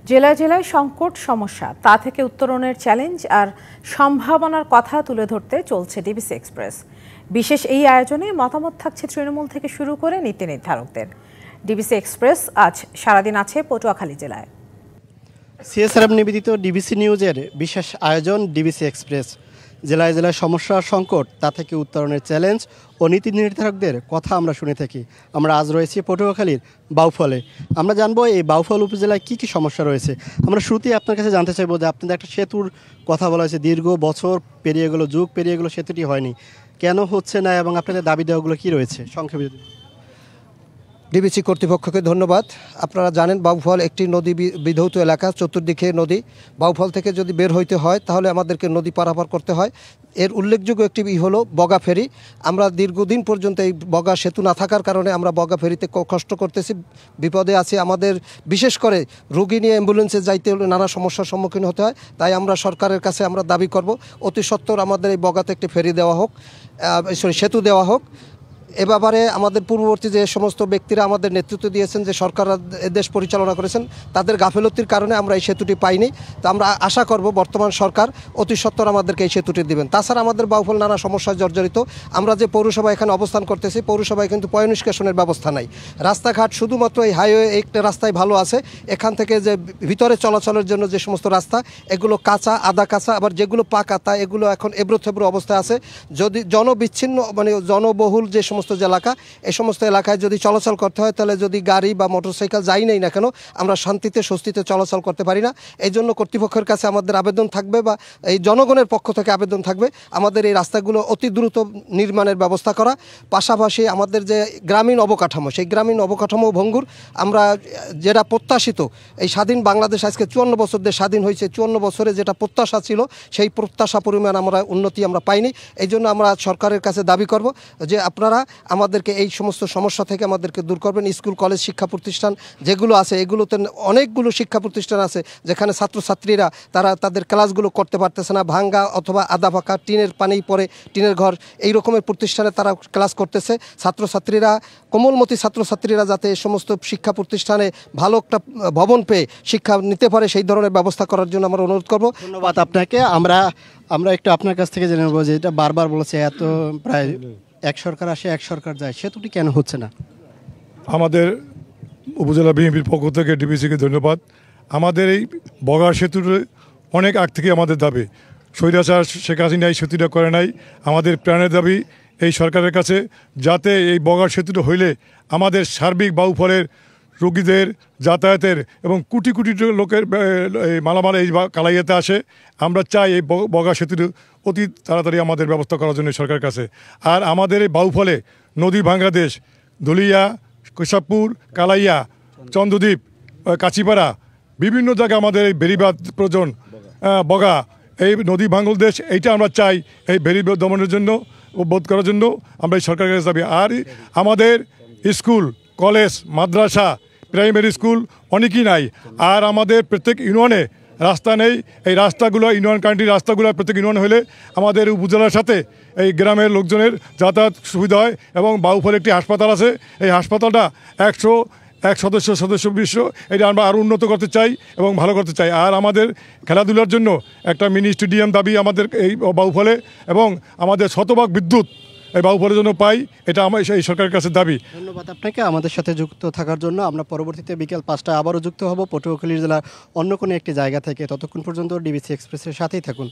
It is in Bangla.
জেলায় জেলায় সংকট সমস্যা তা থেকে উত্তরণের চ্যালেঞ্জ আর সম্ভাবনার কথা তুলে ধরতে চলছে ডিবিসি এক্সপ্রেস। বিশেষ এই আয়োজনে মতামত থাকছে তৃণমূল থেকে শুরু করে নীতি নির্ধারকদের। ডিবিসি এক্সপ্রেস আজ সারাদিন আছে পটুয়াখালী জেলায়। সিএসআরএম নিবেদিত ডিবিসি নিউজের বিশেষ আয়োজন ডিবিসি এক্সপ্রেস। জেলায় জেলায় সমস্যা সংকট তা থেকে উত্তরণের চ্যালেঞ্জ ও নীতি নির্ধারকদের কথা আমরা শুনে থাকি। আমরা আজ রয়েছি পটুয়াখালীর বাউফলে। আমরা জানবো এই বাউফল উপজেলায় কি কি সমস্যা রয়েছে। আমরা শুরুতেই আপনার কাছে জানতে চাইবো যে আপনাদের একটা সেতুর কথা বলা হয়েছে, দীর্ঘ বছর পেরিয়ে গেলো, যুগ পেরিয়ে গেলো, সেতুটি হয়নি, কেন হচ্ছে না এবং আপনাদের দাবি দেওয়াগুলো কী রয়েছে সংক্ষেপে? ডিবিসি কর্তৃপক্ষকে ধন্যবাদ। আপনারা জানেন বাউফল একটি নদী বিধৌত এলাকা, চতুর্দিকে নদী। বাউফল থেকে যদি বের হইতে হয় তাহলে আমাদেরকে নদী পারাপার করতে হয়। এর উল্লেখযোগ্য একটি হলো বগা ফেরি। আমরা দীর্ঘদিন পর্যন্ত এই বগা সেতু না থাকার কারণে আমরা বগা ফেরিতে কষ্ট করতেছি, বিপদে আছি। আমাদের বিশেষ করে রোগী নিয়ে অ্যাম্বুলেন্সে যাইতে হলে নানা সমস্যার সম্মুখীন হতে হয়। তাই আমরা সরকারের কাছে আমরা দাবি করব অতি সত্বর আমাদের এই বগাতে একটি ফেরি দেওয়া হোক, সেতু দেওয়া হোক। এ ব্যাপারে আমাদের পূর্ববর্তী যে সমস্ত ব্যক্তিরা আমাদের নেতৃত্ব দিয়েছেন, যে সরকার দেশ পরিচালনা করেছেন, তাদের গাফেলতির কারণে আমরা এই সেতুটি পাইনি। তো আমরা আশা করব বর্তমান সরকার অতি সত্বর আমাদেরকে এই সেতুটি দেবেন। তাছাড়া আমাদের বাউফল নানা সমস্যায় জর্জরিত। আমরা যে পৌরসভা এখানে অবস্থান করতেছি, পৌরসভায় কিন্তু পয়ঃনিষ্কাশনের ব্যবস্থা নাই। রাস্তাঘাট শুধুমাত্র এই হাইওয়ে একটা রাস্তায় ভালো আছে। এখান থেকে যে ভিতরে চলাচলের জন্য যে সমস্ত রাস্তা, এগুলো কাঁচা, আধা কাঁচা, আবার যেগুলো পাকা তা এগুলো এখন এবড়োথেবড়ো অবস্থায় আছে। যদি জনবিচ্ছিন্ন জনবহুল যে সমস্ত এলাকা, এই সমস্ত এলাকায় যদি চলাচল করতে হয় তাহলে যদি গাড়ি বা মোটরসাইকেল যাই নেই না কেন, আমরা শান্তিতে স্বস্তিতে চলাচল করতে পারি না। এই জন্য কর্তৃপক্ষের কাছে আমাদের আবেদন থাকবে, বা এই জনগণের পক্ষ থেকে আবেদন থাকবে, আমাদের এই রাস্তাগুলো অতি দ্রুত নির্মাণের ব্যবস্থা করা। পাশাপাশি আমাদের যে গ্রামীণ অবকাঠামো, সেই গ্রামীণ অবকাঠামো ভঙ্গুর। আমরা যেটা প্রত্যাশিত, এই স্বাধীন বাংলাদেশ আজকে 54 বছর দেশ স্বাধীন হয়েছে, 54 বছরে যেটা প্রত্যাশা ছিল সেই প্রত্যাশা পরিমাণ আমরা উন্নতি আমরা পাইনি। এই জন্য আমরা সরকারের কাছে দাবি করব যে আপনারা আমাদেরকে এই সমস্ত সমস্যা থেকে আমাদেরকে দূর করবেন। স্কুল কলেজ শিক্ষা প্রতিষ্ঠান যেগুলো আছে, এগুলোতে অনেকগুলো শিক্ষা প্রতিষ্ঠান আছে যেখানে ছাত্রছাত্রীরা তারা তাদের ক্লাসগুলো করতে পারতেছে না। ভাঙ্গা অথবা আধা ফাঁকা, টিনের পানি পড়ে, টিনের ঘর, এই রকমের প্রতিষ্ঠানে তারা ক্লাস করতেছে। ছাত্রছাত্রীরা, কোমলমতি ছাত্রছাত্রীরা যাতে এই সমস্ত শিক্ষা প্রতিষ্ঠানে ভালো একটা ভবন পেয়ে শিক্ষা নিতে পারে, সেই ধরনের ব্যবস্থা করার জন্য আমরা অনুরোধ করব। ধন্যবাদ আপনাকে। আমরা একটু আপনার কাছ থেকে জেনে নেব যে এটা বারবার বলেছে, এত প্রায় এক সরকার আসে এক সরকার যায়, সেতুটি কেন হচ্ছে না? আমাদের উপজেলা বিএনপির পক্ষ থেকে ডিবিসিকে ধন্যবাদ। আমাদের এই বগা সেতুর অনেক আগ থেকে আমাদের দাবি, স্বৈরাচার শেখ হাসিনা এই সেতুটা করে নাই। আমাদের প্রাণের দাবি এই সরকারের কাছে, যাতে এই বগা সেতুটা হইলে আমাদের সার্বিক বাউফলের রোগীদের যাতায়াতের এবং কোটি কোটি লোকের মালামাল এই কালাইয়াতে আসে। আমরা চাই এই বগা সেতুর অতি তাড়াতাড়ি আমাদের ব্যবস্থা করার জন্য সরকারের কাছে। আর আমাদের এই বাউফলে নদী বাংলাদেশ, ধুলিয়া, কেশবপুর, কালাইয়া, চন্দ্রদ্বীপ, কাছিপাড়া, বিভিন্ন জায়গায় আমাদের এই বেড়িবাঁধ প্রয়োজন, বগা, এই নদী বাংলাদেশ, এইটা আমরা চাই এই বেড়িবাঁধ দমনের জন্য ও বোধ করার জন্য আমরা এই সরকারের কাছে যাবি। আর আমাদের স্কুল কলেজ মাদ্রাসা প্রাইমারি স্কুল অনেকই নাই। আর আমাদের প্রত্যেক ইউনিয়নে রাস্তা নেই। এই রাস্তাগুলো ইউনিয়ন কান্ট্রির রাস্তাগুলো প্রত্যেক ইউনিয়ন হলে আমাদের উপজেলার সাথে এই গ্রামের লোকজনের যাতায়াত সুবিধা হয়। এবং বাউফলে একটি হাসপাতাল আছে, এই হাসপাতালটা 101 সদস্য বিশ্ব, এটা আমরা আরও উন্নত করতে চাই এবং ভালো করতে চাই। আর আমাদের খেলাধুলার জন্য একটা মিনি স্টেডিয়াম দাবি আমাদের এই বাউফলে, এবং আমাদের শতভাগ বিদ্যুৎ এই বাউফলের জন্য পাই, এটা আমার এই সরকারের কাছে দাবি। ধন্যবাদ আপনাকে আমাদের সাথে যুক্ত থাকার জন্য। আমরা পরবর্তীতে বিকেল 5টায় আবারও যুক্ত হব পটুয়াখালী জেলার অন্য কোনো একটি জায়গা থেকে। ততক্ষণ পর্যন্ত ডিবিসি এক্সপ্রেসের সাথেই থাকুন।